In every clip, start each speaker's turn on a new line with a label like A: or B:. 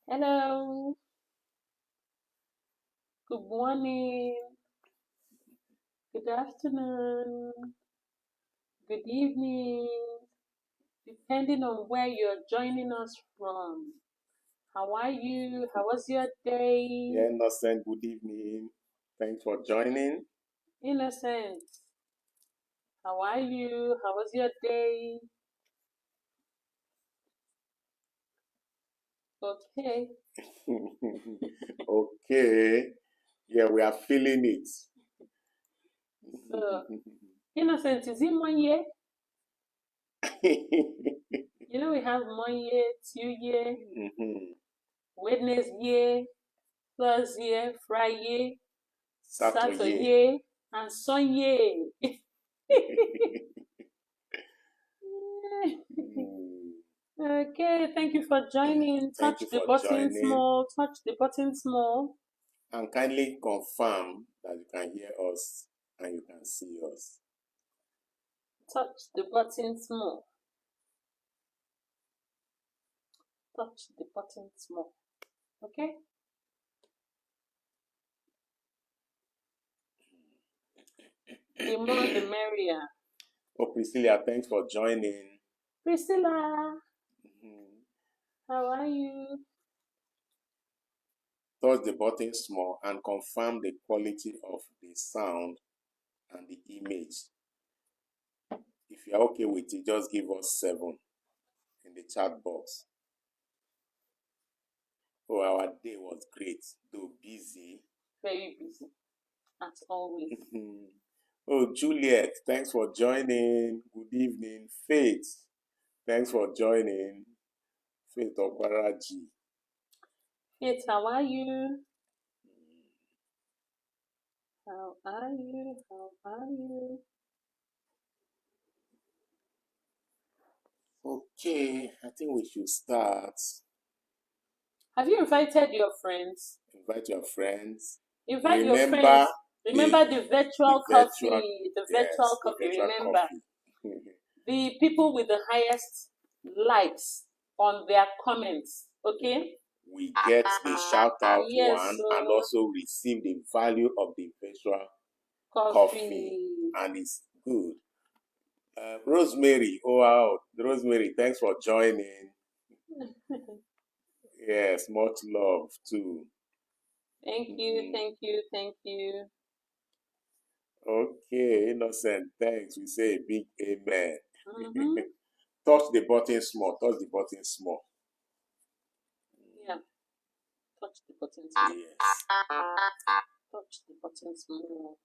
A: Hello, good morning, good afternoon, good evening, depending on where you're joining us from. How are you? How was your day?
B: Yeah, Innocent, good evening. Thanks for joining.
A: Innocent, how are you? How was your day? Okay.
B: Okay. Yeah, we are feeling it.
A: So, Innocent, is it Monday? You know we have Monday, Tuesday, Wednesday, Thursday, Friday, Saturday, and Sunday. Okay, thank you for joining.
B: Thank
A: Touch
B: you
A: the
B: for
A: button
B: joining.
A: small. Touch the button small.
B: And kindly confirm that you can hear us and you can see us.
A: Touch the button small. Touch the button small. Okay? The more the merrier.
B: Oh, Priscilla, thanks for joining.
A: Priscilla, how are you?
B: Touch the button small and confirm the quality of the sound and the image. If you're okay with it, just give us 7 in the chat box. Oh, our day was great, though busy.
A: Very busy, as always.
B: Oh, Juliet, thanks for joining. Good evening. Faith, thanks for joining. Faith Okwaraji.
A: Faith, how are you? How are you? How are you?
B: Okay, I think we should start.
A: Have you invited your friends?
B: Invite your friends.
A: Invite your friends. Remember the virtual coffee. The virtual coffee, remember. The people with the highest likes on their comments, okay?
B: We get a shout out
A: Yes,
B: one
A: so
B: and also receive the value of the virtual coffee. And it's good. Rosemary, oh wow, Rosemary, thanks for joining. Yes, much love too.
A: Thank you, thank you, thank you.
B: Okay, Innocent, thanks. We say a big amen. Touch the button small, touch the button small.
A: Yeah, touch the button small. Yes. Touch the button small.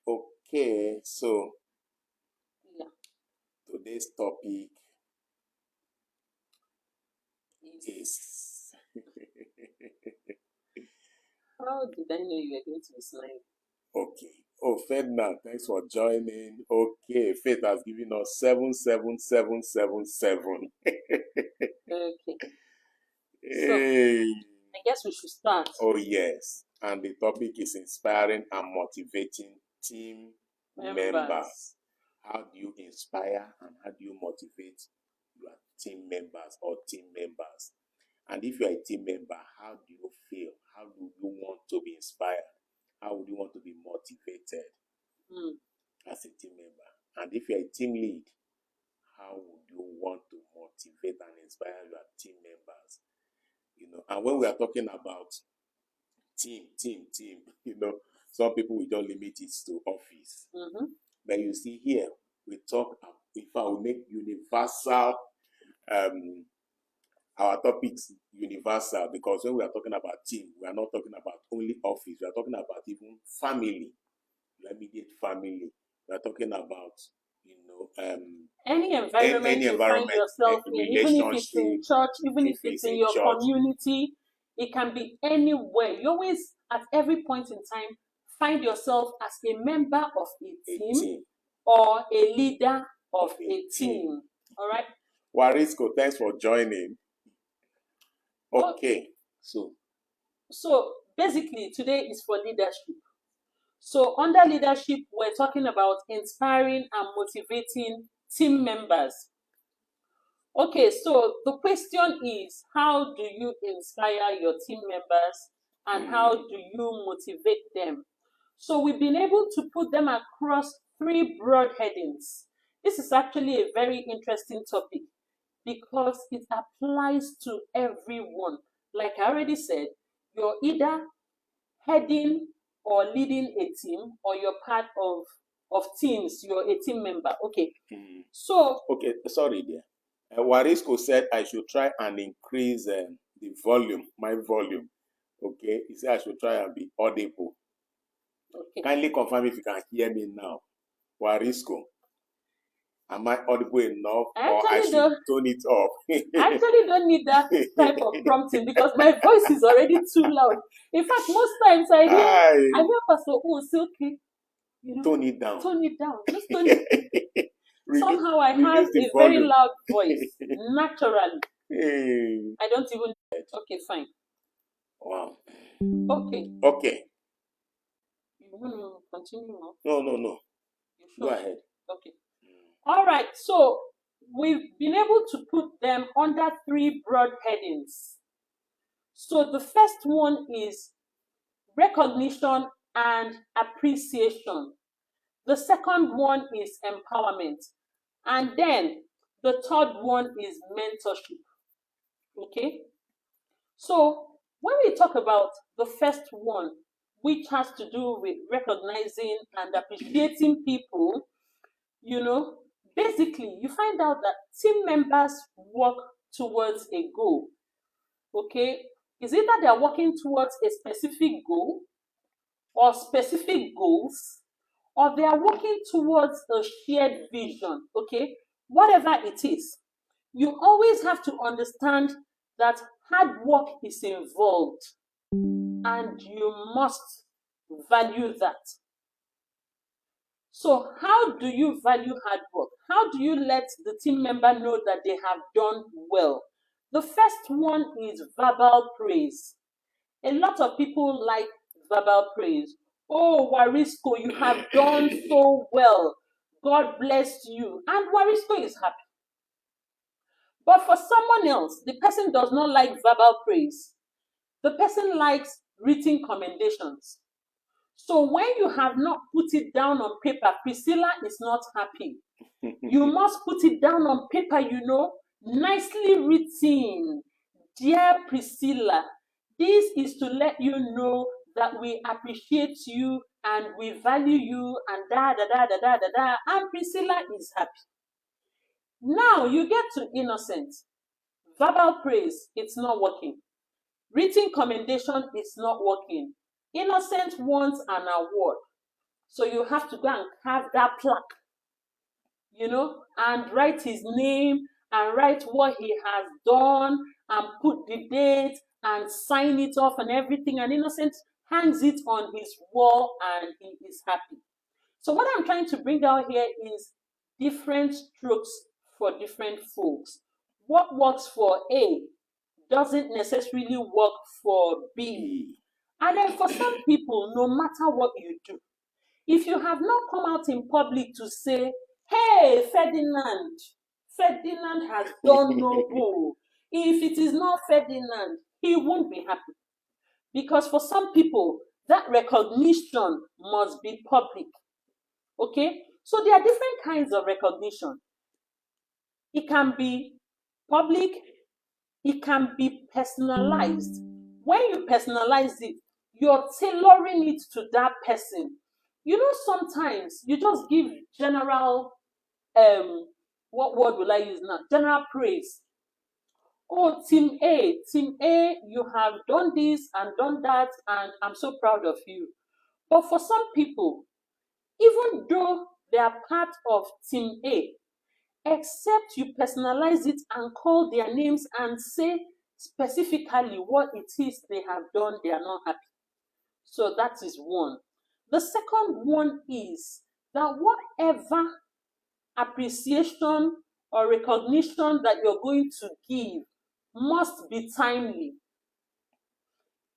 B: Okay, so
A: yeah,
B: today's topic is
A: how did I know you were going to be smiling?
B: Okay. Oh, Ferdinand, thanks for joining. Okay, Faith has given us 77777.
A: Okay.
B: Hey.
A: guess we should start.
B: Oh, yes. And the topic is inspiring and motivating team members. How do you inspire and how do you motivate your team members or team members? And if you're a team member, how do you feel? How do you want to be inspired? How would you want to be motivated as a team member? And if you're a team lead, how would you want to motivate and inspire your team members? You know, and when we are talking about team, you know, some people will just limit it to office. But you see here, we talk, if I will make universal, our topics universal, because when we are talking about team, we are not talking about only office, we are talking about even family, your immediate family. We are talking about, you know,
A: any environment you find yourself in, even if it's in church, even if it's in your community, it can be anywhere. You always, at every point in time, find yourself as a member of a team or a leader of a team. All right?
B: Warisco, thanks for joining. Okay.
A: So basically, today is for leadership. So under leadership, we're talking about inspiring and motivating team members. Okay, so the question is, how do you inspire your team members and how do you motivate them? So we've been able to put them across 3 broad headings. This is actually a very interesting topic because it applies to everyone. Like I already said, you're either heading or leading a team, or you're part of teams, you're a team member. Okay. So
B: okay, sorry dear. Warisco said I should try and increase the volume, my volume. Okay, he said I should try and be audible. Okay. Kindly confirm if you can hear me now. Warisco, am I audible enough, or I should tone it up?
A: I actually don't need that type of prompting because my voice is already too loud. In fact, most times I hear Pastor say, okay, you know,
B: tone it down.
A: Tone it down. Just tone it. Somehow I have a very loud voice, naturally. I don't even. Okay, fine.
B: Wow.
A: Okay.
B: Okay.
A: You want to continue now?
B: No.
A: You sure?
B: Go ahead.
A: Okay. All right. So we've been able to put them under 3 broad headings. So the first one is recognition and appreciation. The second one is empowerment. And then the third one is mentorship. Okay? So when we talk about the first one, which has to do with recognizing and appreciating people, you know, basically you find out that team members work towards a goal. Okay? It's either they're working towards a specific goal or specific goals, or they are working towards a shared vision. Okay? Whatever it is, you always have to understand that hard work is involved and you must value that. So how do you value hard work? How do you let the team member know that they have done well? The first one is verbal praise. A lot of people like verbal praise. Oh, Warisco, you have done so well. God bless you. And Warisco is happy. But for someone else, the person does not like verbal praise. The person likes written commendations. So when you have not put it down on paper, Priscilla is not happy. You must put it down on paper, you know, nicely written. Dear Priscilla, this is to let you know that we appreciate you and we value you and da. And Priscilla is happy. Now you get to innocent. Verbal praise, it's not working. Written commendation is not working. Innocent wants an award. So you have to go and have that plaque, you know, and write his name and write what he has done and put the date and sign it off and everything. And Innocent hangs it on his wall and he is happy. So what I'm trying to bring out here is different strokes for different folks. What works for A doesn't necessarily work for B. And then for some people, no matter what you do, if you have not come out in public to say, hey, Ferdinand has done no good. If it is not Ferdinand, he won't be happy. Because for some people, that recognition must be public. Okay? So there are different kinds of recognition. It can be public, it can be personalized. When you personalize it, you're tailoring it to that person. You know, sometimes you just give general, what word will I use now? General praise. Oh, team A, you have done this and done that, and I'm so proud of you. But for some people, even though they are part of team A, except you personalize it and call their names and say specifically what it is they have done, they are not happy. So that is one. The second one is that whatever appreciation or recognition that you're going to give must be timely.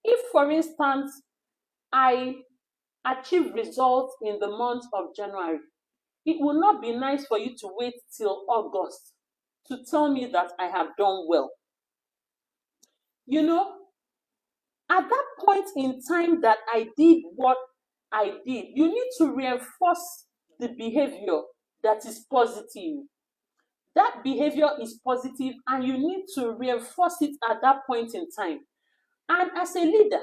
A: If, for instance, I achieve results in the month of January, it will not be nice for you to wait till August to tell me that I have done well. You know, at that point in time that I did what I did, you need to reinforce the behavior that is positive. That behavior is positive and you need to reinforce it at that point in time. And as a leader,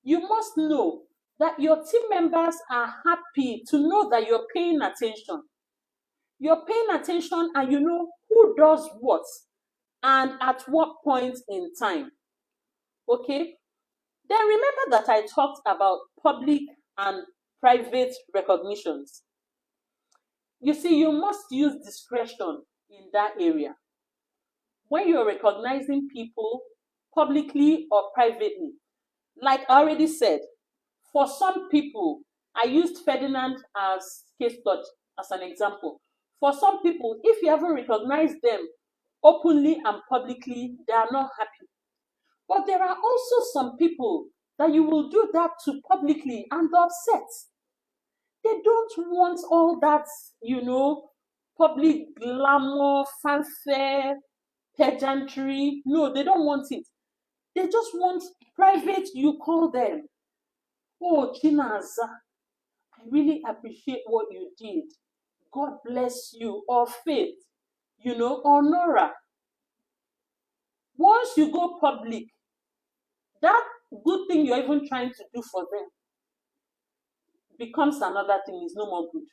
A: you must know that your team members are happy to know that you're paying attention. You're paying attention and you know who does what and at what point in time. Okay? Then remember that I talked about public and private recognitions. You see, you must use discretion in that area. When you're recognizing people publicly or privately, like I already said, for some people, I used Ferdinand as case study, as an example. For some people, if you haven't recognized them openly and publicly, they are not happy. But there are also some people that you will do that to publicly and they're upset. They don't want all that, public glamour, fanfare, pageantry. No, they don't want it. They just want private, you call them. Oh, Chinaza, I really appreciate what you did. God bless you. Or Faith, or Nora. Once you go public, that good thing you're even trying to do for them becomes another thing, is no more good.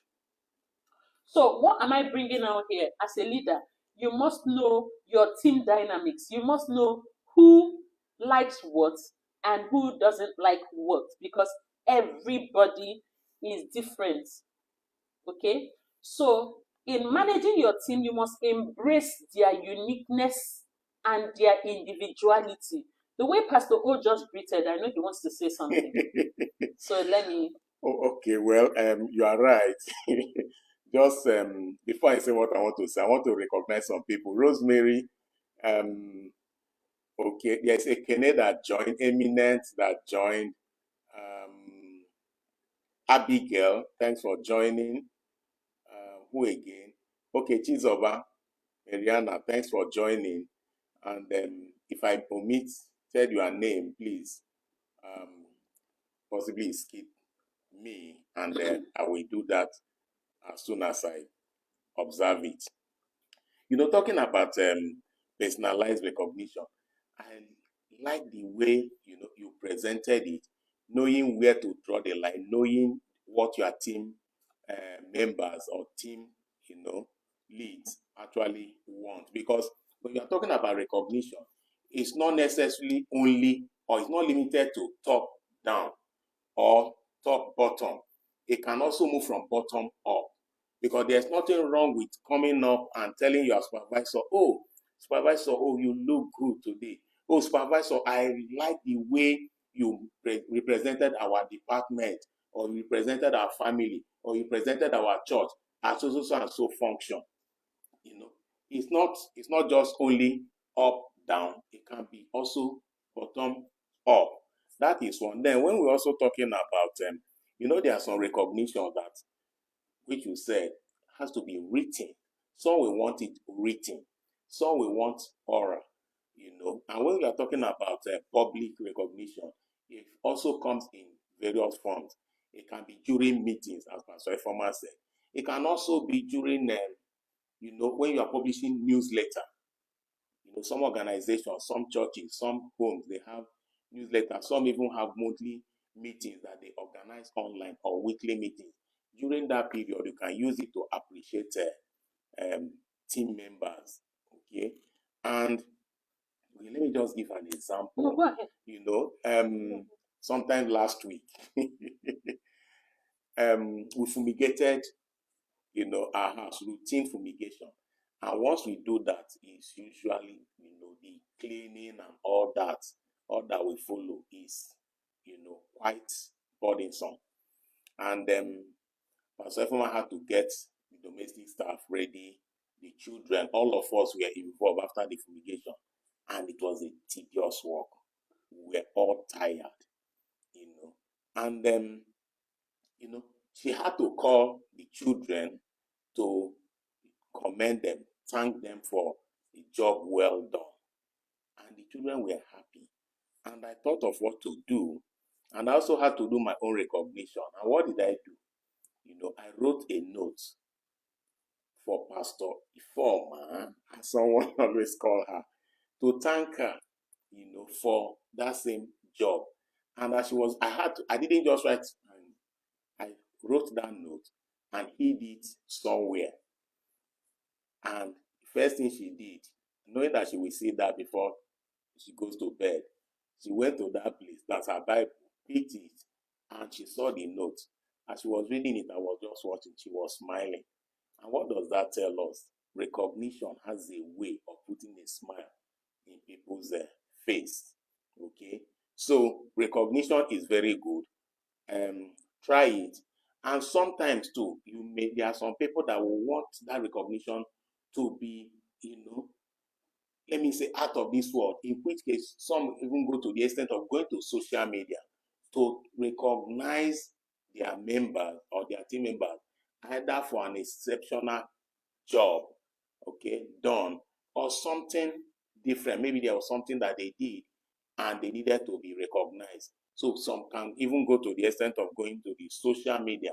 A: So what am I bringing out here? As a leader, you must know your team dynamics. You must know who likes what and who doesn't like what, because everybody is different. Okay? So in managing your team, you must embrace their uniqueness and their individuality. The way Pastor O just greeted, I know he wants to say something. So let me...
B: Oh, okay, well, you are right. Just before I say what I want to say, I want to recognize some people. Rosemary, okay, there's a Kene that joined, Eminent that joined, Abigail, thanks for joining. Who again? Okay, Chizoba, Mariana, thanks for joining. And if I said your name, please, possibly skip me, and then I will do that as soon as I observe it. Talking about personalized recognition, I like the way you presented it, knowing where to draw the line, knowing what your team members or team leads actually want. Because when you're talking about recognition, it's not necessarily only, or it's not limited to top down or top bottom. It can also move from bottom up. Because there's nothing wrong with coming up and telling your supervisor, oh, you look good today. Oh, supervisor, I like the way you represented our department, or you represented our family, or you represented our church as so and so function. It's not just only up down, it can be also bottom up. That is one. Then when we're also talking about, there are some recognition that, which you said, has to be written. Some will want it written. Some will want oral, And when we are talking about public recognition, it also comes in various forms. It can be during meetings, as Pastor Ifeoma said. It can also be during, when you are publishing newsletter. Some organizations, some churches, some homes, they have newsletters. Some even have monthly meetings that they organize online or weekly meetings. During that period, you can use it to appreciate team members. Okay, and let me just give an example.
A: No, go ahead.
B: Sometime last week, we fumigated, our house, routine fumigation. And once we do that, it's usually, the cleaning and all that we follow is, quite burdensome. And Pastor Ifeoma had to get the domestic staff ready, the children, all of us were involved after the fumigation. And it was a tedious work. We were all tired, And she had to call the children to commend them, thank them for the job well done. And the children were happy. And I thought of what to do. And I also had to do my own recognition. And what did I do? I wrote a note for Pastor Ifeoma, as someone always call her, to thank her, for that same job. And as I didn't just write, I wrote that note and hid it somewhere. And the first thing she did, knowing that she will see that before she goes to bed, she went to that place, that's her Bible, picked it, and she saw the note. As she was reading it, I was just watching, she was smiling. And what does that tell us? Recognition has a way of putting a smile in people's face. Okay? So, recognition is very good. Try it. And sometimes too, there are some people that will want that recognition to be, let me say, out of this world, in which case some even go to the extent of going to social media to recognize their members or their team members, either for an exceptional job, done, or something different. Maybe there was something that they did and they needed to be recognized. So some can even go to the extent of going to the social media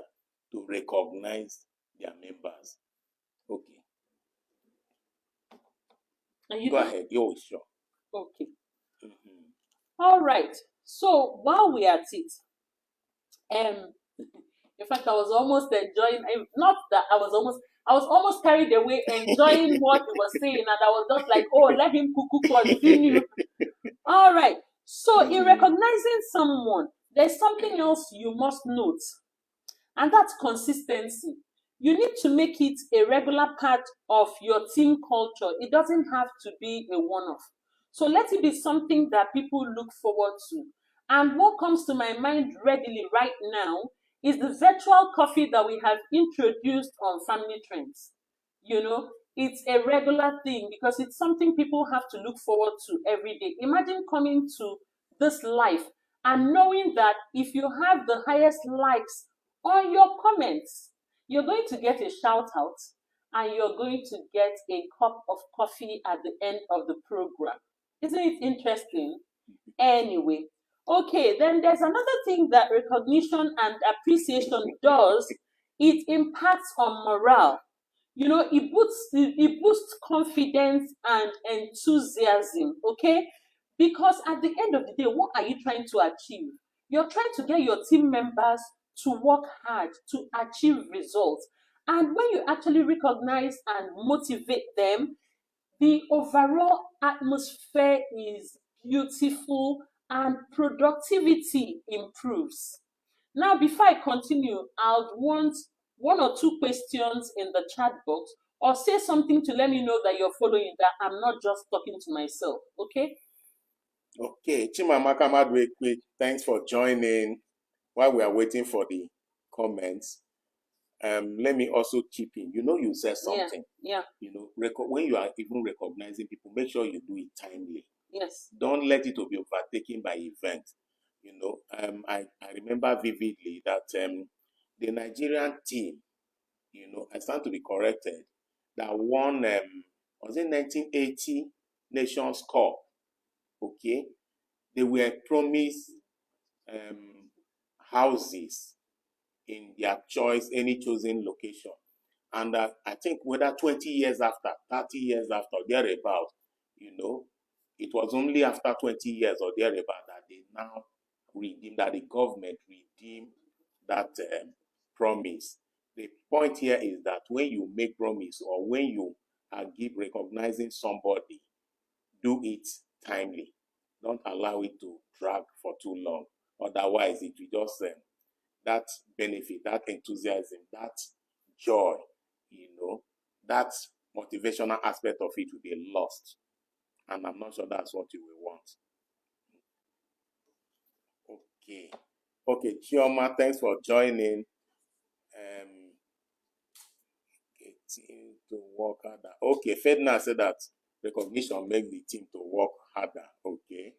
B: to recognize their members. Okay. Go ahead. You're sure.
A: Okay. Mm-hmm. All right. So while we are at it, in fact, I was almost enjoying. Not that I was almost carried away enjoying what he was saying, and I was just like, "Oh, let him continue." All right. So in recognizing someone, there's something else you must note, and that's consistency. You need to make it a regular part of your team culture. It doesn't have to be a one-off. So let it be something that people look forward to. And what comes to my mind readily right now is the virtual coffee that we have introduced on Family Trends. It's a regular thing because it's something people have to look forward to every day. Imagine coming to this life and knowing that if you have the highest likes on your comments, you're going to get a shout out and you're going to get a cup of coffee at the end of the program. Isn't it interesting? Anyway, okay, then there's another thing that recognition and appreciation does. It impacts on morale. It boosts confidence and enthusiasm, okay? Because at the end of the day, what are you trying to achieve? You're trying to get your team members to work hard to achieve results. And when you actually recognize and motivate them, the overall atmosphere is beautiful and productivity improves. Now, before I continue, I would want one or two questions in the chat box or say something to let me know that you're following, that I'm not just talking to myself, okay?
B: Okay, Chimamaka Madwekwe, thanks for joining while we are waiting for the comments. let me also chip in. You said
A: Yeah.
B: something.
A: Yeah.
B: When you are even recognizing people, make sure you do it timely.
A: Yes.
B: Don't let it to be overtaken by events. I remember vividly that the Nigerian team, I stand to be corrected, that won, was it 1980 Nations Cup? Okay, they were promised houses in their choice, any chosen location. And I think whether 20 years after, 30 years after, thereabout, it was only after 20 years or thereabout that they now redeemed, that the government redeemed that promise. The point here is that when you make promise or when you are recognizing somebody, do it timely. Don't allow it to drag for too long. Otherwise, it will just that benefit, that enthusiasm, that joy, that motivational aspect of it will be lost. And I'm not sure that's what you will want. Okay, Chioma, thanks for joining. Team to work harder. Okay, Ferdinand said that recognition makes the team to work harder. Okay.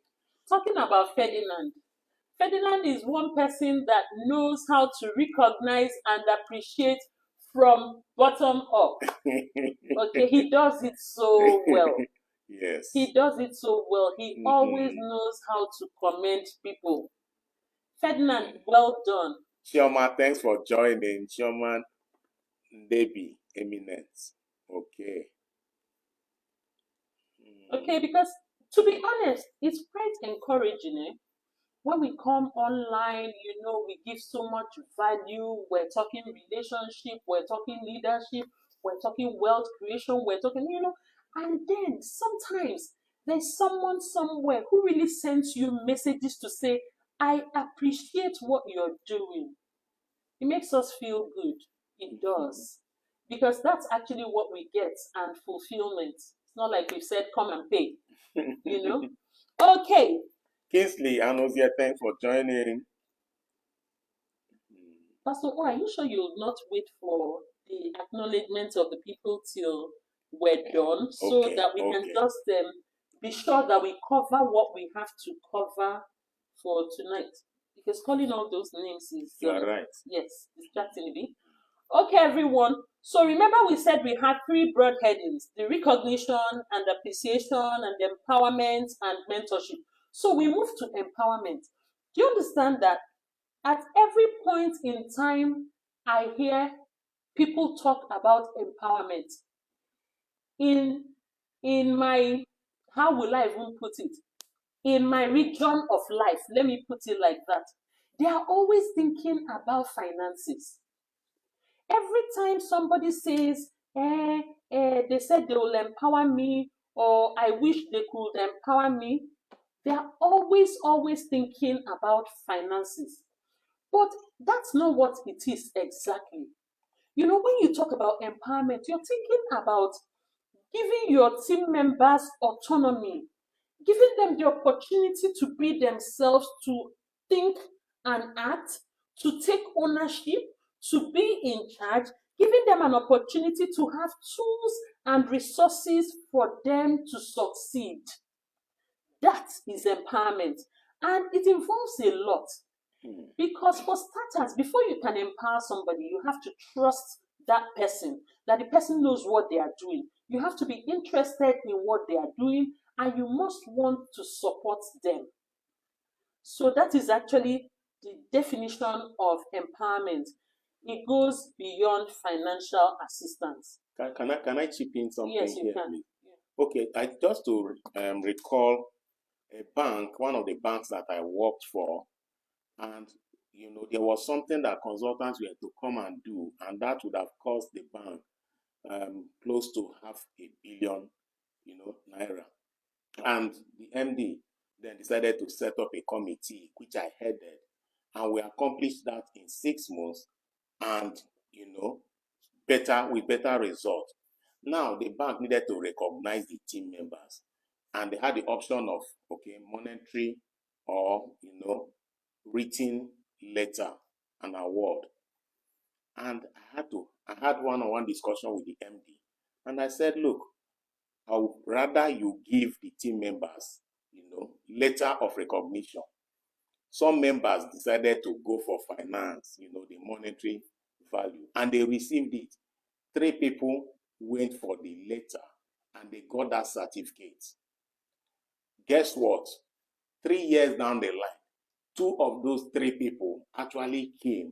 A: Talking about Ferdinand is one person that knows how to recognize and appreciate from bottom up. Okay, he does it so well.
B: Yes.
A: He does it so well. He always knows how to commend people. Ferdinand, well done.
B: Chioma, thanks for joining. Chioma Debbie, Eminence. Okay.
A: Okay, because to be honest, it's quite encouraging. When we come online, we give so much value. We're talking relationship, we're talking leadership, we're talking wealth creation, we're talking, and then sometimes there's someone somewhere who really sends you messages to say, I appreciate what you're doing. It makes us feel good. It does. Because that's actually what we get and fulfillment. It's not like we've said, come and pay. Okay.
B: Kingsley, Anosia, thanks for joining.
A: Pastor O, are you sure you'll not wait for the acknowledgement of the people till we're done so that we can just be sure that we cover what we have to cover for tonight? Because calling all those names is
B: you are right.
A: Yes, distracting a bit. Okay, everyone. So remember we said we had 3 broad headings: the recognition and appreciation and empowerment and mentorship. So we move to empowerment. Do you understand that at every point in time I hear people talk about empowerment? In my, how will I even put it? In my region of life, let me put it like that, they are always thinking about finances. Every time somebody says, they said they will empower me, or I wish they could empower me, they are always thinking about finances. But that's not what it is exactly. When you talk about empowerment, you're thinking about giving your team members autonomy, giving them the opportunity to be themselves, to think and act, to take ownership, to be in charge, giving them an opportunity to have tools and resources for them to succeed. That is empowerment. And it involves a lot. Because for starters, before you can empower somebody, you have to trust that person, that the person knows what they are doing. You have to be interested in what they are doing, and you must want to support them. So that is actually the definition of empowerment. It goes beyond financial assistance.
B: Can I chip in something?
A: Yes, you can.
B: Yeah. Okay, just to recall a bank, one of the banks that I worked for, and there was something that consultants were to come and do, and that would have cost the bank close to $500 million, naira. And the MD then decided to set up a committee, which I headed, and we accomplished that in 6 months, and with better results. Now the bank needed to recognize the team members, and they had the option of monetary or written letter, an award. And I had one-on-one discussion with the MD. And I said, look, I would rather you give the team members, letter of recognition. Some members decided to go for finance, the monetary value, and they received it. 3 people went for the letter and they got that certificate. Guess what? 3 years down the line, 2 of those 3 people actually came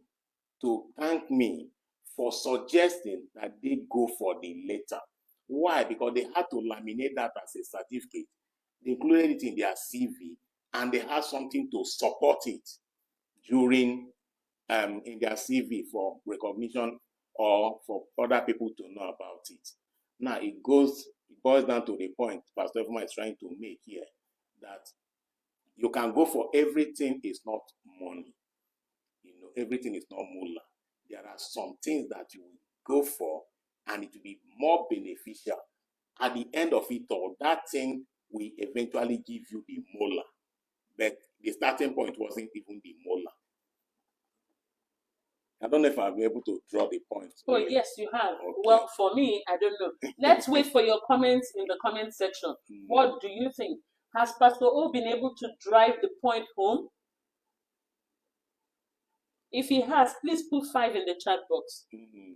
B: to thank me for suggesting that they go for the letter. Why? Because they had to laminate that as a certificate. They included it in their CV, and they had something to support it during in their CV for recognition or for other people to know about it. Now it boils down to the point Pastor Efuma is trying to make here, that you can go for everything is not money. Everything is not moolah. There are some things that you will go for and it will be more beneficial. At the end of it all, that thing will eventually give you the moolah. But the starting point wasn't even the moolah. I don't know if I'll be able to draw the point.
A: Oh, yes, you have. Okay. Well, for me, I don't know. Let's wait for your comments in the comment section. What do you think? Has Pastor O been able to drive the point home? If he has, please put 5 in the chat box.
B: Okay,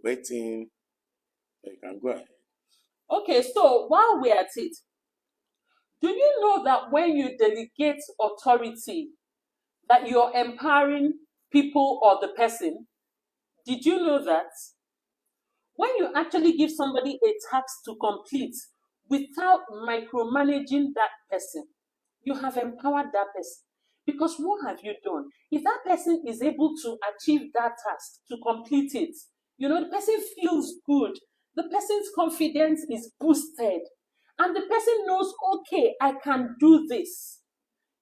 B: waiting. You can go ahead.
A: Okay, so while we're at it, do you know that when you delegate authority, that you're empowering people or the person? Did you know that? When you actually give somebody a task to complete without micromanaging that person, you have empowered that person. Because what have you done? If that person is able to achieve that task, to complete it, the person feels good. The person's confidence is boosted. And the person knows, okay, I can do this.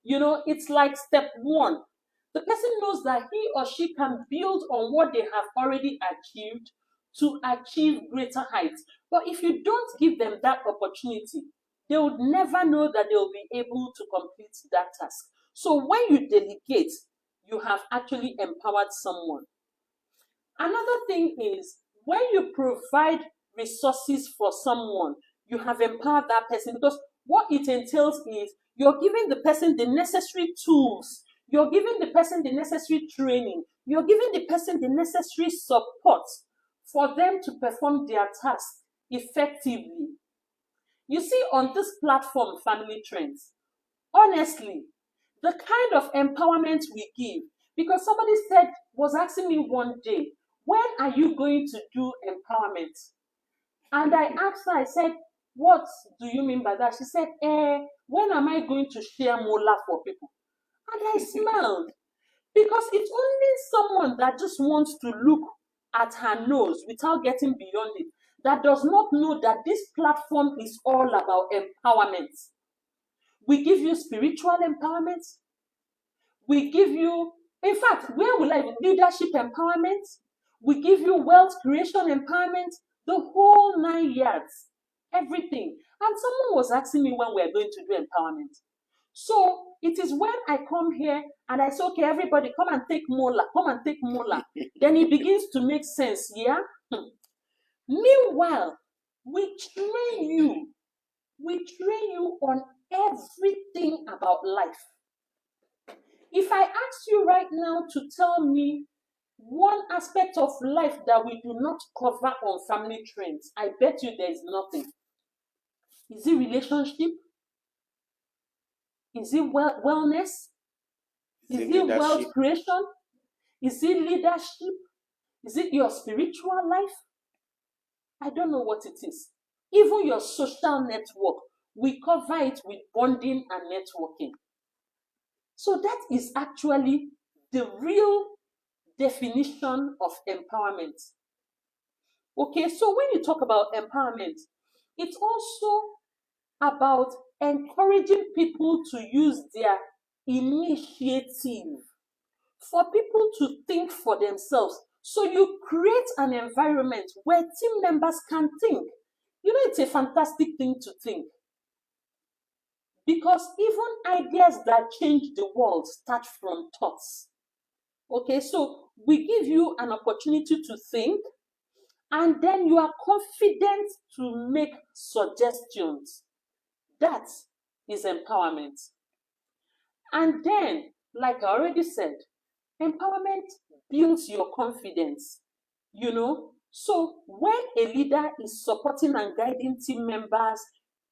A: It's like step 1. The person knows that he or she can build on what they have already achieved to achieve greater heights. But if you don't give them that opportunity, they would never know that they will be able to complete that task. So when you delegate, you have actually empowered someone. Another thing is, when you provide resources for someone, you have empowered that person, because what it entails is you're giving the person the necessary tools, you're giving the person the necessary training, you're giving the person the necessary support for them to perform their task effectively. You see, on this platform, Family Trends, honestly, the kind of empowerment we give, because somebody was asking me one day, when are you going to do empowerment? And I asked her, I said, what do you mean by that? She said, when am I going to share moolah for people? And I smiled, because it's only someone that just wants to look at her nose without getting beyond it, that does not know that this platform is all about empowerment. We give you spiritual empowerment. We give you, in fact, leadership empowerment. We give you wealth creation empowerment, the whole 9 yards, everything. And someone was asking me when we're going to do empowerment. So it is when I come here and I say, okay, everybody come and take moolah, then it begins to make sense, yeah? Meanwhile, we train you on everything about life. If I ask you right now to tell me one aspect of life that we do not cover on Family Trends, I bet you there is nothing. Is it relationship? Is it wellness? Is it wealth creation? Is it leadership? Is it your spiritual life? I don't know what it is. Even your social network, we cover it with bonding and networking. So that is actually the real definition of empowerment. Okay, so when you talk about empowerment, it's also about encouraging people to use their initiative, for people to think for themselves. So you create an environment where team members can think. It's a fantastic thing to think. Because even ideas that change the world start from thoughts. Okay, so we give you an opportunity to think, and then you are confident to make suggestions. That is empowerment. And then, like I already said, empowerment builds your confidence. So when a leader is supporting and guiding team members,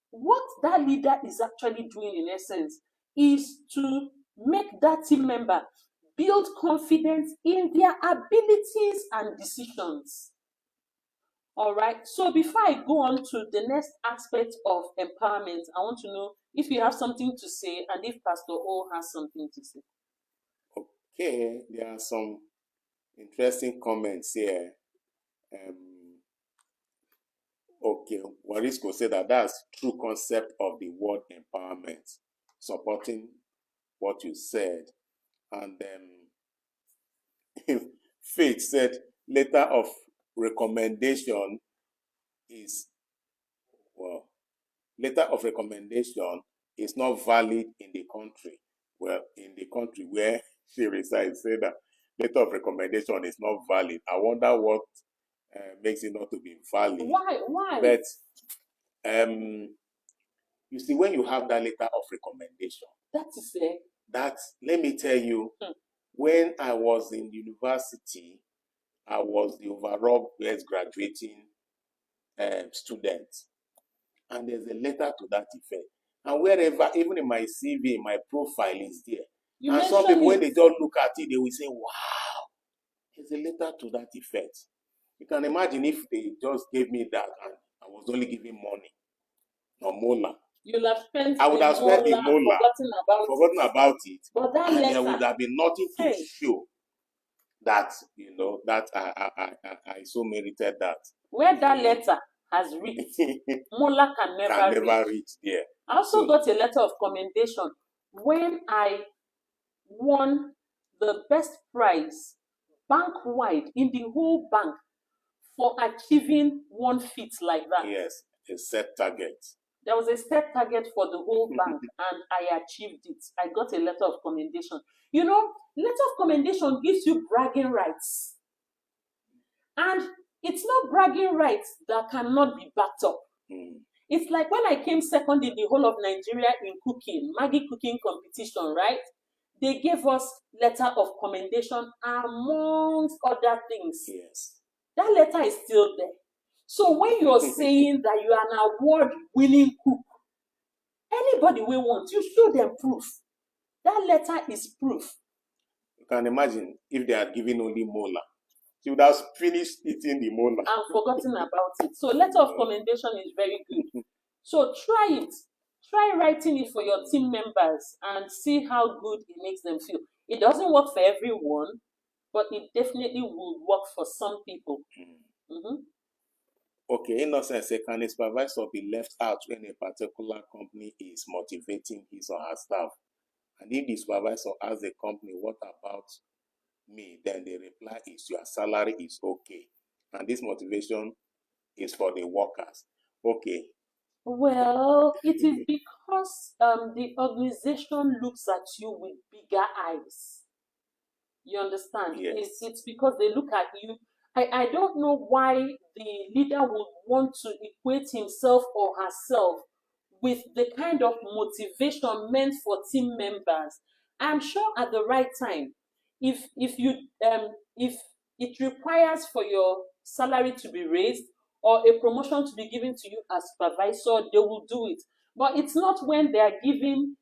A: what that leader is actually doing in essence is to make that team member build confidence in their abilities and decisions. All right. So before I go on to the next aspect of empowerment, I want to know if you have something to say and if Pastor O has something to say.
B: Okay, there are some interesting comments here. Okay, Warisco said that that's true concept of the word empowerment, supporting what you said. And Faith said letter of recommendation is, well, letter of recommendation is not valid in the country. Well, in the country where she resides, said that letter of recommendation is not valid. I wonder what makes it not to be valid.
A: Why?
B: But you see, when you have that letter of recommendation,
A: that is it.
B: That, let me tell you, when I was in university, I was the overall best graduating student. And there's a letter to that effect. And wherever, even in my CV, my profile is there. And some people, when they just look at it, they will say, wow, there's a letter to that effect. You can imagine if they just gave me that and I was only giving money, no mola.
A: I would have spent the mola,
B: forgotten about it.
A: But that
B: and
A: letter,
B: there would have been nothing to show that, that I so merited that.
A: Where that letter has reached, mola can never
B: reach there.
A: I also got a letter of commendation when I won the best prize bank-wide in the whole bank for achieving one feat like that.
B: Yes, a set target.
A: There was a set target for the whole bank and I achieved it. I got a letter of commendation. Letter of commendation gives you bragging rights. And it's not bragging rights that cannot be backed up. It's like when I came second in the whole of Nigeria in cooking, Maggie cooking competition, right? They gave us letter of commendation amongst other things.
B: Yes.
A: That letter is still there. So when you're saying that you are an award-winning cook, anybody will want, you show them proof. That letter is proof.
B: You can imagine if they had given only mola. She would have finished eating the mola.
A: And forgotten about it. So letter of commendation is very good. So try it. Try writing it for your team members and see how good it makes them feel. It doesn't work for everyone, but it definitely will work for some people.
B: Okay, Innocent say, can a supervisor be left out when a particular company is motivating his or her staff? And if the supervisor asks the company, what about me? Then the reply is, your salary is okay. And this motivation is for the workers. Okay.
A: Well, it is because the organization looks at you with bigger eyes. You understand?
B: Yes.
A: It's because they look at you. I don't know why the leader would want to equate himself or herself with the kind of motivation meant for team members. I'm sure at the right time, if it requires for your salary to be raised or a promotion to be given to you as supervisor, they will do it. But it's not when they are giving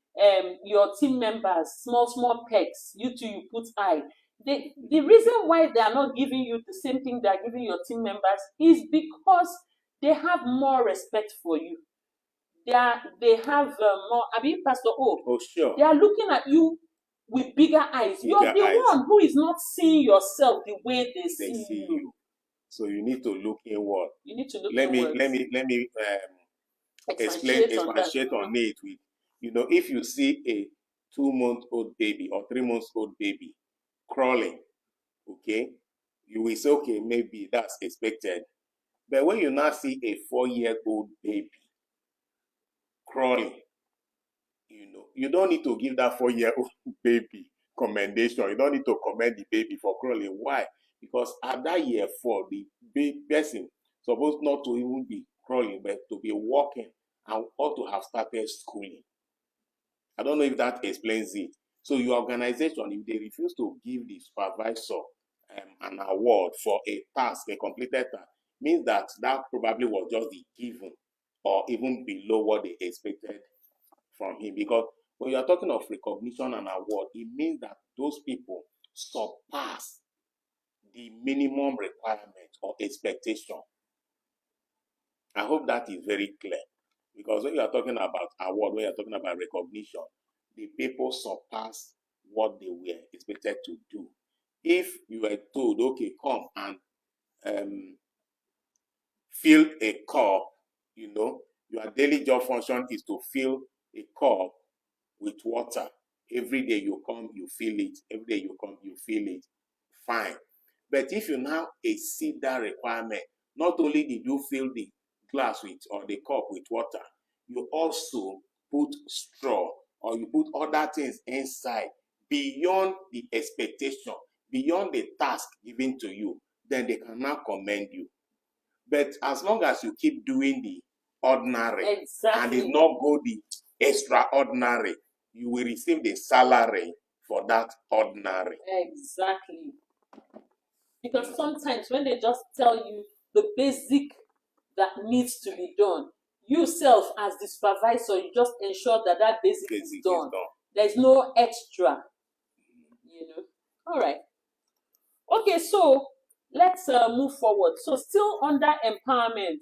A: your team members small perks, you put eye. The reason why they are not giving you the same thing they are giving your team members is because they have more respect for you. They have more. I mean, Pastor O.
B: Oh, sure.
A: They are looking at you with bigger eyes. You're the one who is not seeing yourself the way they see you.
B: So you need to look inward.
A: You need to look
B: inward. Let me expatiate on it with, if you see a 2-month-old baby or 3-month-old baby crawling, okay, you will say, okay, maybe that's expected. But when you now see a 4-year-old baby crawling, you don't need to give that 4-year-old baby commendation. You don't need to commend the baby for crawling. Why? Because at that year 4, the person supposed not to even be crawling, but to be walking and ought to have started schooling. I don't know if that explains it. So your organization, if they refuse to give the supervisor an award for a task, a completed task, means that probably was just the given or even below what they expected from him. Because when you are talking of recognition and award, it means that those people surpass the minimum requirement or expectation. I hope that is very clear. Because when you are talking about award, when you are talking about recognition, the people surpass what they were expected to do. If you were told, okay, come and fill a cup, your daily job function is to fill a cup with water. Every day you come, you fill it. Every day you come, you fill it. Fine. But if you now exceed that requirement, not only did you fill the glass or the cup with water, you also put straw or you put other things inside beyond the expectation, beyond the task given to you, then they can now commend you. But as long as you keep doing the ordinary and did not go the extraordinary, you will receive the salary for that ordinary.
A: Exactly. Because sometimes when they just tell you the basic that needs to be done, you self as the supervisor, you just ensure that basic is done. There's no extra. All right. Okay, so let's move forward. So still under empowerment,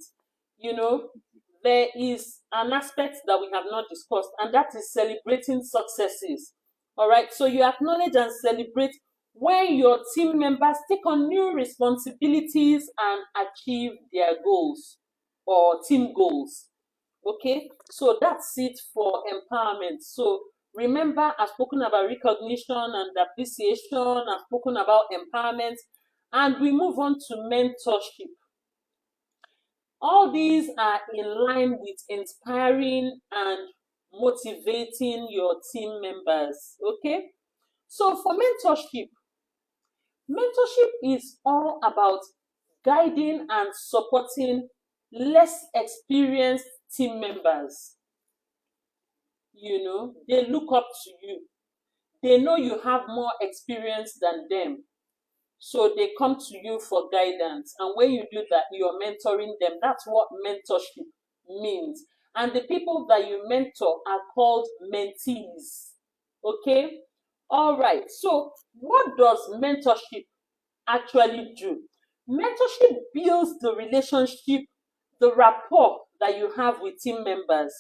A: there is an aspect that we have not discussed, and that is celebrating successes. All right, so you acknowledge and celebrate when your team members take on new responsibilities and achieve their goals or team goals. Okay, so that's it for empowerment. So remember, I've spoken about recognition and appreciation, I've spoken about empowerment, and we move on to mentorship. All these are in line with inspiring and motivating your team members. Okay, so for mentorship is all about guiding and supporting less experienced team members. They look up to you. They know you have more experience than them. So they come to you for guidance. And when you do that, you're mentoring them. That's what mentorship means. And the people that you mentor are called mentees. Okay? All right. So what does mentorship actually do? Mentorship builds the relationship, the rapport that you have with team members.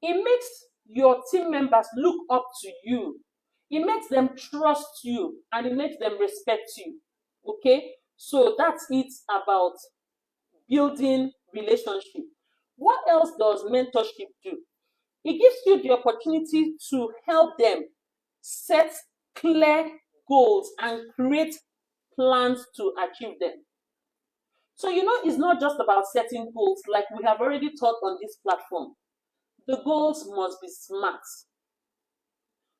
A: It makes your team members look up to you. It makes them trust you and it makes them respect you. Okay? So that's it about building relationship. What else does mentorship do? It gives you the opportunity to help them set clear goals and create plans to achieve them. So, it's not just about setting goals like we have already taught on this platform. The goals must be smart.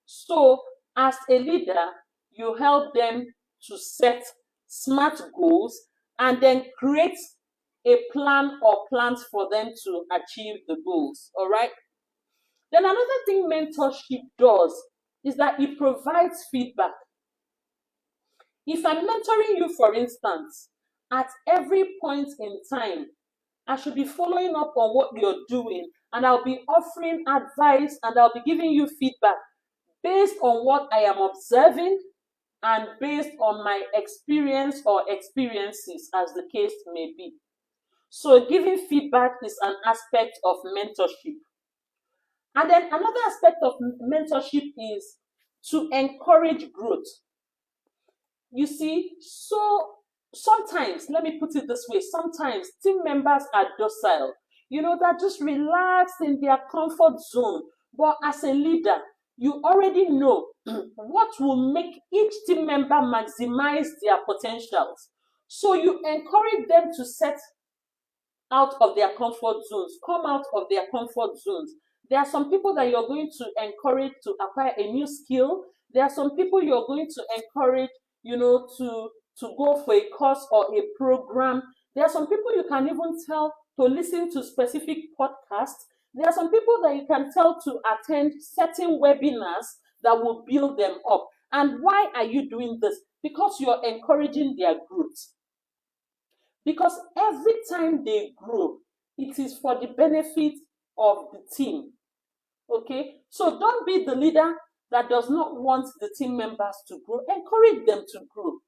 A: So, as a leader, you help them to set smart goals and then create a plan or plans for them to achieve the goals. All right? Then another thing mentorship does is that it provides feedback. If I'm mentoring you, for instance, at every point in time, I should be following up on what you're doing, and I'll be offering advice and I'll be giving you feedback based on what I am observing and based on my experience or experiences, as the case may be. So giving feedback is an aspect of mentorship. And then another aspect of mentorship is to encourage growth. You see, so sometimes, let me put it this way, sometimes team members are docile. They're just relaxed in their comfort zone. But as a leader, you already know what will make each team member maximize their potentials. So you encourage them to set out of their comfort zones, come out of their comfort zones. There are some people that you're going to encourage to acquire a new skill. There are some people you're going to encourage, to go for a course or a program. There are some people you can even tell to listen to specific podcasts. There are some people that you can tell to attend certain webinars that will build them up. And why are you doing this? Because you're encouraging their growth. Because every time they grow, it is for the benefit of the team. Okay? So don't be the leader that does not want the team members to grow. Encourage them to grow.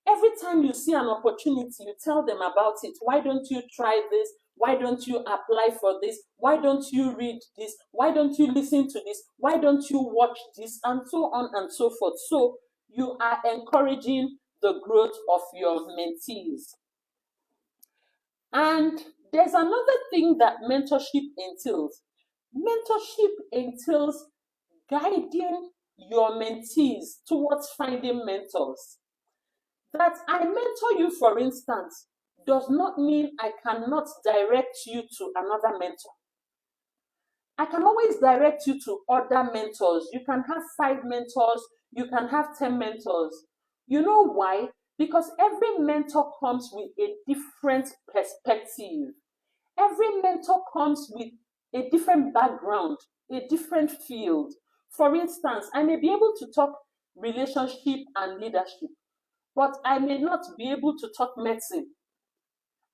A: Every time you see an opportunity, you tell them about it. Why don't you try this? Why don't you apply for this? Why don't you read this? Why don't you listen to this? Why don't you watch this? And so on and so forth. So you are encouraging the growth of your mentees. And there's another thing that mentorship entails. Mentorship entails guiding your mentees towards finding mentors. That I mentor you, for instance, does not mean I cannot direct you to another mentor. I can always direct you to other mentors. You can have 5 mentors, you can have 10 mentors. You know why? Because every mentor comes with a different perspective. Every mentor comes with a different background, a different field. For instance, I may be able to talk relationship and leadership, but I may not be able to talk medicine.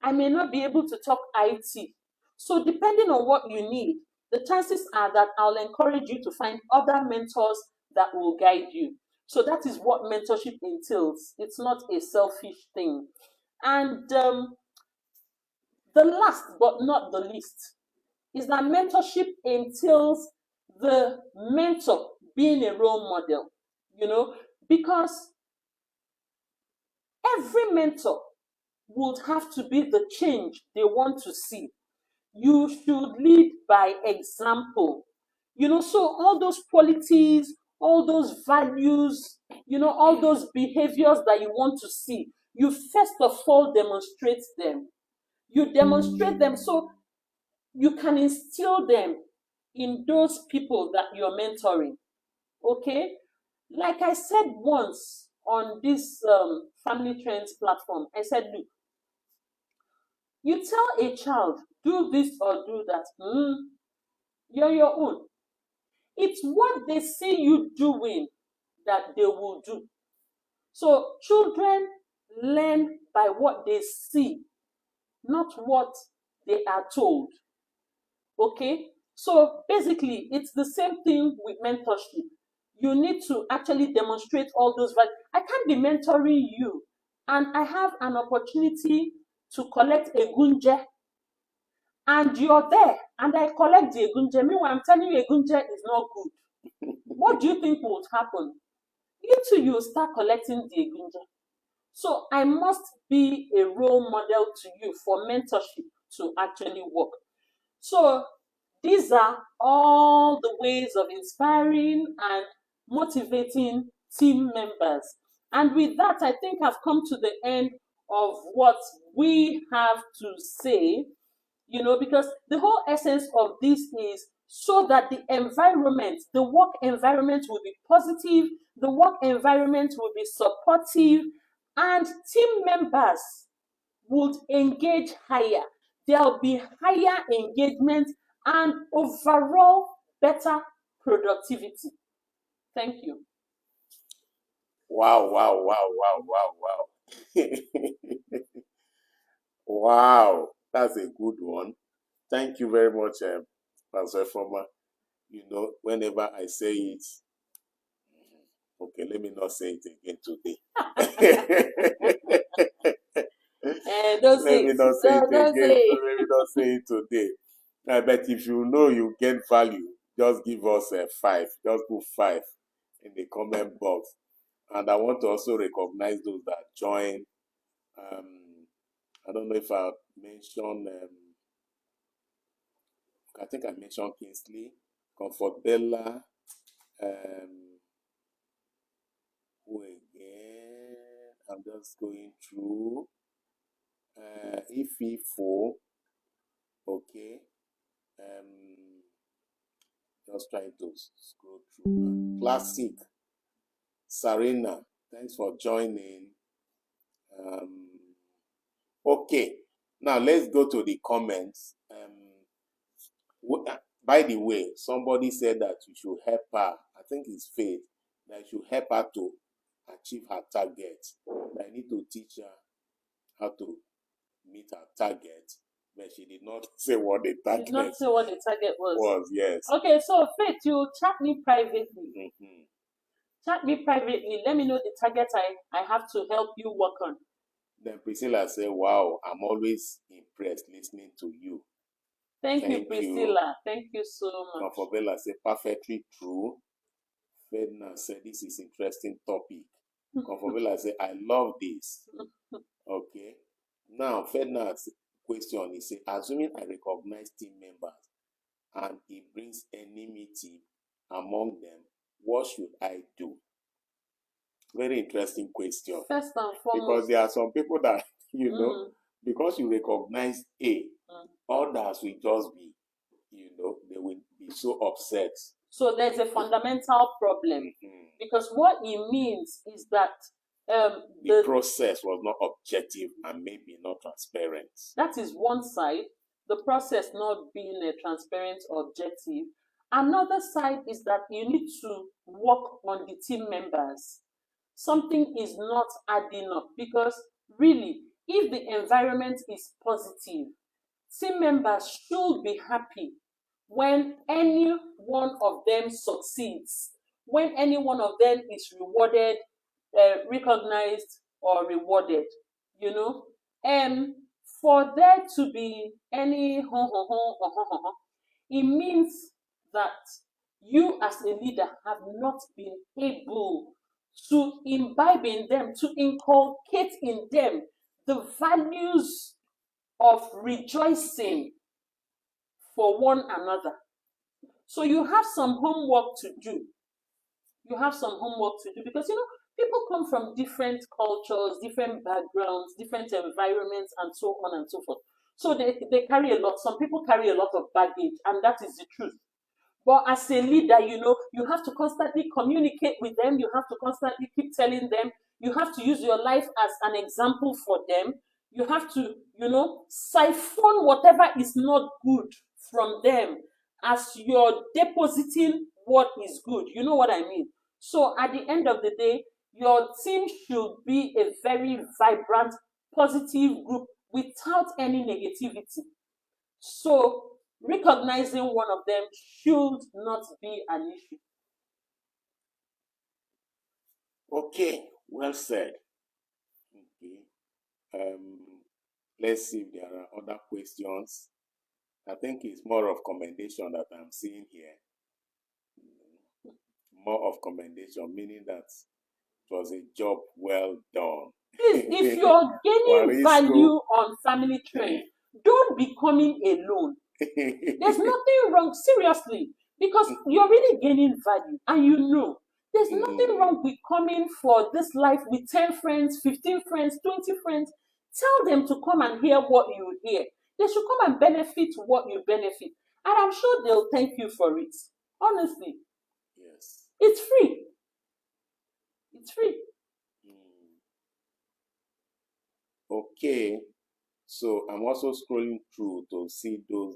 A: I may not be able to talk IT. So depending on what you need, the chances are that I'll encourage you to find other mentors that will guide you. So that is what mentorship entails. It's not a selfish thing. And the last but not the least is that mentorship entails the mentor being a role model, because every mentor would have to be the change they want to see. You should lead by example. So all those qualities, all those values, all those behaviors that you want to see, you first of all demonstrate them. You demonstrate them so you can instill them in those people that you're mentoring. Okay? Like I said once on this Family Trends platform, I said, look, you tell a child, do this or do that. You're your own. It's what they see you doing that they will do. So children learn by what they see, not what they are told. Okay? So basically, it's the same thing with mentorship. You need to actually demonstrate all those values. I can't be mentoring you, and I have an opportunity to collect a gunje, and you're there, and I collect the egunje. Meanwhile, I'm telling you, egunje is not good. What do you think would happen? You too, you start collecting the egunje. So I must be a role model to you for mentorship to actually work. So these are all the ways of inspiring and motivating team members. And with that, I think I've come to the end of what we have to say, because the whole essence of this is so that the environment, the work environment will be positive, the work environment will be supportive, and team members would engage higher. There'll be higher engagement and overall better productivity. Thank you.
B: Wow. Wow, that's a good one. Thank you very much, Pastor Foma. Whenever I say it, okay, let me not say it again today.
A: Don't
B: Let me not say it
A: don't
B: again.
A: say.
B: Let me not say it today. But if you know you get value, just give us a 5. Just put 5 in the comment box. And I want to also recognize those that join. I don't know if I mentioned, I think I mentioned Kingsley, Comfort Bella, who again? I'm just going through. Ififo, okay. just trying to scroll through. Classic. Sarina, thanks for joining. Okay, now let's go to the comments. By the way, somebody said that you should help her. I think it's Faith, that you should help her to achieve her target. I need to teach her how to meet her target. But she did not say what the target
A: Did not say what the target was.
B: Yes.
A: Okay, so Faith, you chat me privately. Chat me privately. Let me know the target I have to help you work on.
B: Then Priscilla said, wow, I'm always impressed listening to you.
A: Thank you, Priscilla. Thank you so much.
B: Confabella said, perfectly true. Fedna said, this is interesting topic. Confabella said, I love this. Okay. Now, Fedna's question is, assuming I recognize team members and it brings enmity among them, what should I do? Very interesting question.
A: First and foremost,
B: because there are some people that, you know, because you recognize A, others will just be, you know, they will be so upset.
A: So there's a fundamental problem. Because what it means is that
B: the process was not objective and maybe not transparent.
A: That is one side, the process not being transparent or objective. Another side is that you need to work on the team members. Something is not adding up, because really, if the environment is positive, team members should be happy when any one of them succeeds, when any one of them is rewarded, recognized or rewarded, you know. For there to be any it means that you as a leader have not been able to imbibe in them, to inculcate in them the values of rejoicing for one another. So you have some homework to do. You have some homework to do, because, you know, people come from different cultures, different backgrounds, different environments, and so on and so forth. So they carry a lot. Some people carry a lot of baggage, and that is the truth. But as a leader, you know, you have to constantly communicate with them. You have to constantly keep telling them. You have to use your life as an example for them. You have to, you know, siphon whatever is not good from them as you're depositing what is good. You know what I mean? So at the end of the day, your team should be a very vibrant, positive group without any negativity. So recognizing one of them should not be an issue.
B: Okay, well said. Okay. Let's see if there are other questions. I think it's more of commendation that I'm seeing here. More of commendation, meaning that it was a job well done.
A: Please, if you're gaining value on Family Trend, don't be coming alone. There's nothing wrong, seriously, because you're really gaining value, and you know there's nothing wrong with coming for this life with 10 friends, 15 friends, 20 friends. Tell them to come and hear what you hear. They should come and benefit what you benefit, and I'm sure they'll thank you for it. Honestly,
B: yes,
A: it's free. It's free.
B: Okay. So I'm also scrolling through to see those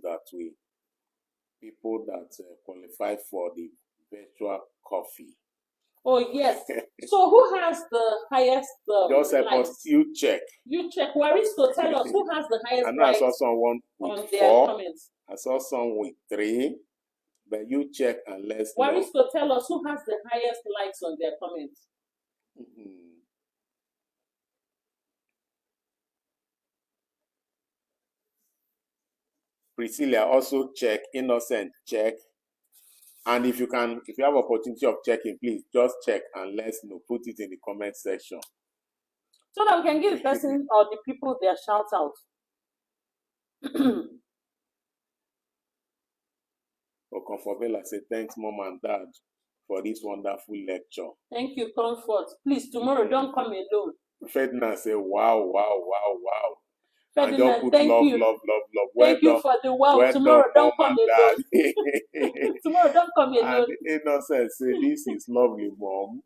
B: people that qualify for the virtual coffee.
A: Oh yes. So who has the highest?
B: Just help us. You check.
A: You check. Waristo, tell us who has the highest.
B: I know I saw someone with 4. Comments. I saw someone with 3. But you check and let's know.
A: Waristo, tell us who has the highest likes on their comments.
B: Priscilla, also check. Innocent, check. And if you have opportunity of checking, please just check and let's know. Put it in the comment section,
A: so that we can give the person or the people their shout out.
B: Comfortable, say thanks, Mom and Dad, for this wonderful lecture.
A: Thank you, Comfort. Please, tomorrow don't come alone.
B: Ferdinand say, wow. And just
A: Ferdinand,
B: put
A: thank
B: love,
A: you.
B: love, love, love. Well
A: Thank you
B: done.
A: for the wow.
B: Well
A: Tomorrow,
B: done,
A: don't
B: Mom
A: come
B: and
A: alone.
B: Dad.
A: Tomorrow, don't come alone.
B: And Innocent say, this is lovely, Mom.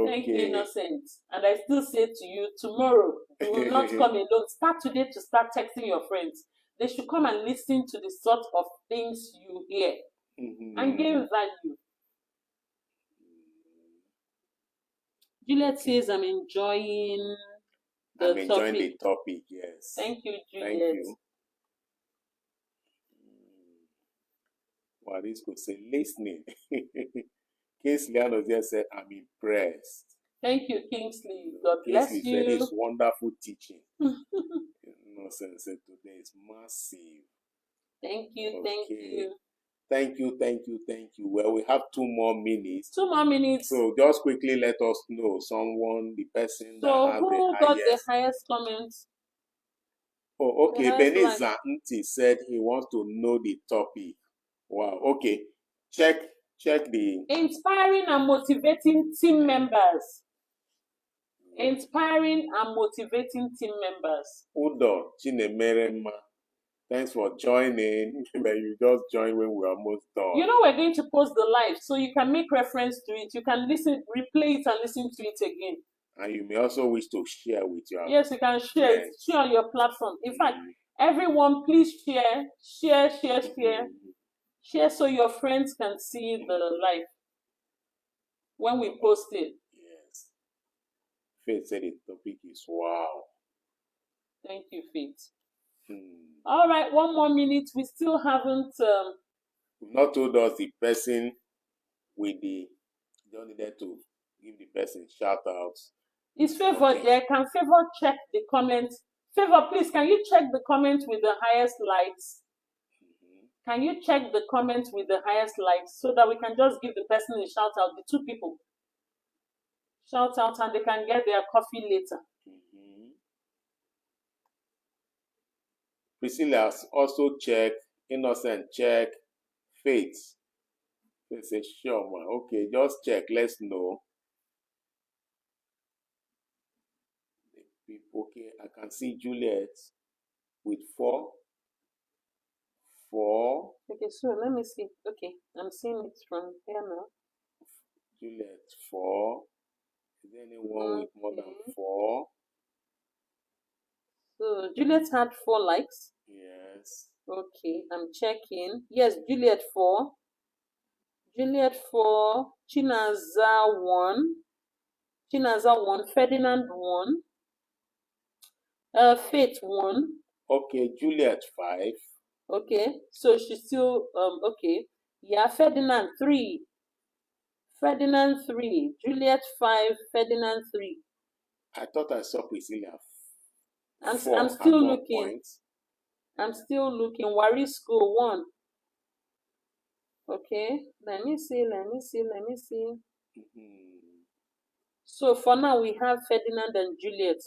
A: Thank you,
B: Okay.
A: Innocent. And I still say to you, tomorrow, you will not come alone. Start today to start texting your friends. They should come and listen to the sort of things you hear and gain value. Juliet says, I'm enjoying the
B: topic, yes.
A: Thank you, Juliet.
B: Thank you. This could say listening. Kingsley just said, I'm impressed.
A: Thank you, Kingsley. God bless you.
B: Kingsley said it's wonderful teaching. Innocent said today is massive.
A: Thank you, thank you.
B: Thank you. Well, we have 2 more minutes.
A: 2 more minutes.
B: So just quickly let us know the person that has
A: who got the highest comments?
B: Oh, okay. Beneza Nti said he wants to know the topic. Wow. Okay. Check the
A: inspiring and motivating team members. Inspiring and motivating team members.
B: Udo Chinemerema. Thanks for joining. You just joined when we are almost done.
A: You know we're going to post the live, so you can make reference to it. You can replay it and listen to it again.
B: And you may also wish to share with your
A: Yes, you can share it. Share on your platform. In fact, everyone, please share. Share so your friends can see the live when we post it.
B: Yes. Faith said the topic is wow.
A: Thank you, Faith. All right, 1 more minute. We still haven't.
B: We've not told us the person with the. Don't need to give the person shout outs.
A: Is Favor there? Can Favor check the comments? Favor, please, can you check the comments with the highest likes? Can you check the comments with the highest likes so that we can just give the person a shout out? The 2 people. Shout out and they can get their coffee later.
B: Priscilla also check. Innocent check. Faith. They say, sure, man. Okay, just check. Let's know. Okay, I can see Juliet with 4.
A: Okay, so let me see. Okay, I'm seeing it from here now.
B: Juliet 4. Is there anyone with more than 4?
A: So Juliet had 4 likes.
B: Yes.
A: Okay, I'm checking. Yes, Juliet 4. Juliet 4. Chinaza 1. Ferdinand 1. Faith 1.
B: Okay, Juliet 5.
A: Okay, so she's still okay. Yeah, Ferdinand 3. Juliet 5. Ferdinand 3.
B: I thought I saw Priscilla.
A: I'm still looking. I'm still looking. Warisco 1. Okay, let me see. So for now we have Ferdinand and Juliet.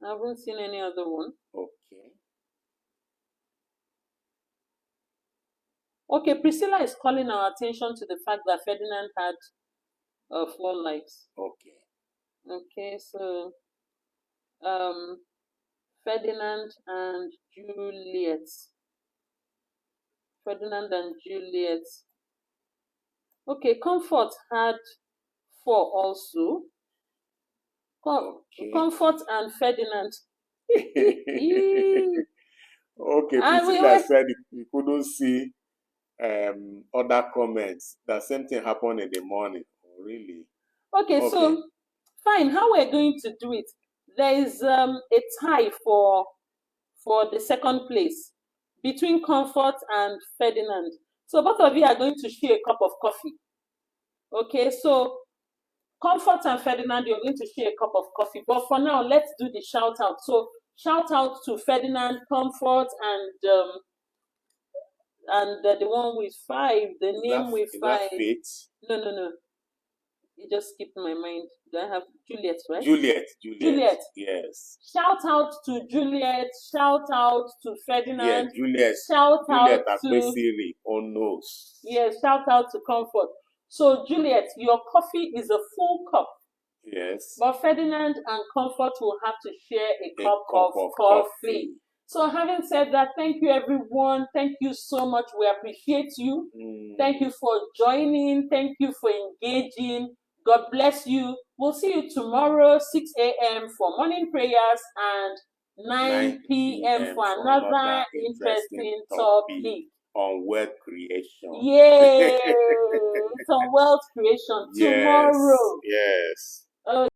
A: I haven't seen any other one. Okay, Priscilla is calling our attention to the fact that Ferdinand had 4 likes. Okay, so Ferdinand and Juliet. Okay, Comfort had 4 also. Comfort and Ferdinand.
B: Okay, Priscilla said you couldn't see other comments. That same thing happened in the morning. Oh, really?
A: Okay, so fine. How we're going to do it? There is a tie for the second place between Comfort and Ferdinand. So both of you are going to share a cup of coffee. Okay, so Comfort and Ferdinand, you're going to share a cup of coffee. But for now, let's do the shout out. So shout out to Ferdinand, Comfort, and the one with 5, the name with 5. No. It just skipped my mind. Do I have Juliet, right?
B: Juliet. Yes.
A: Shout out to Juliet. Shout out to Ferdinand.
B: Yeah, Juliet.
A: Shout out to
B: Siri on nose.
A: Yes, shout out to Comfort. So Juliet, your coffee is a full cup.
B: Yes.
A: But Ferdinand and Comfort will have to share a cup of coffee. So having said that, thank you everyone. Thank you so much. We appreciate you. Thank you for joining. Thank you for engaging. God bless you. We'll see you tomorrow, 6 a.m. for morning prayers and 9 p.m. for another interesting topic
B: on wealth creation.
A: Yay! It's on wealth creation tomorrow.
B: Yes.
A: Oh.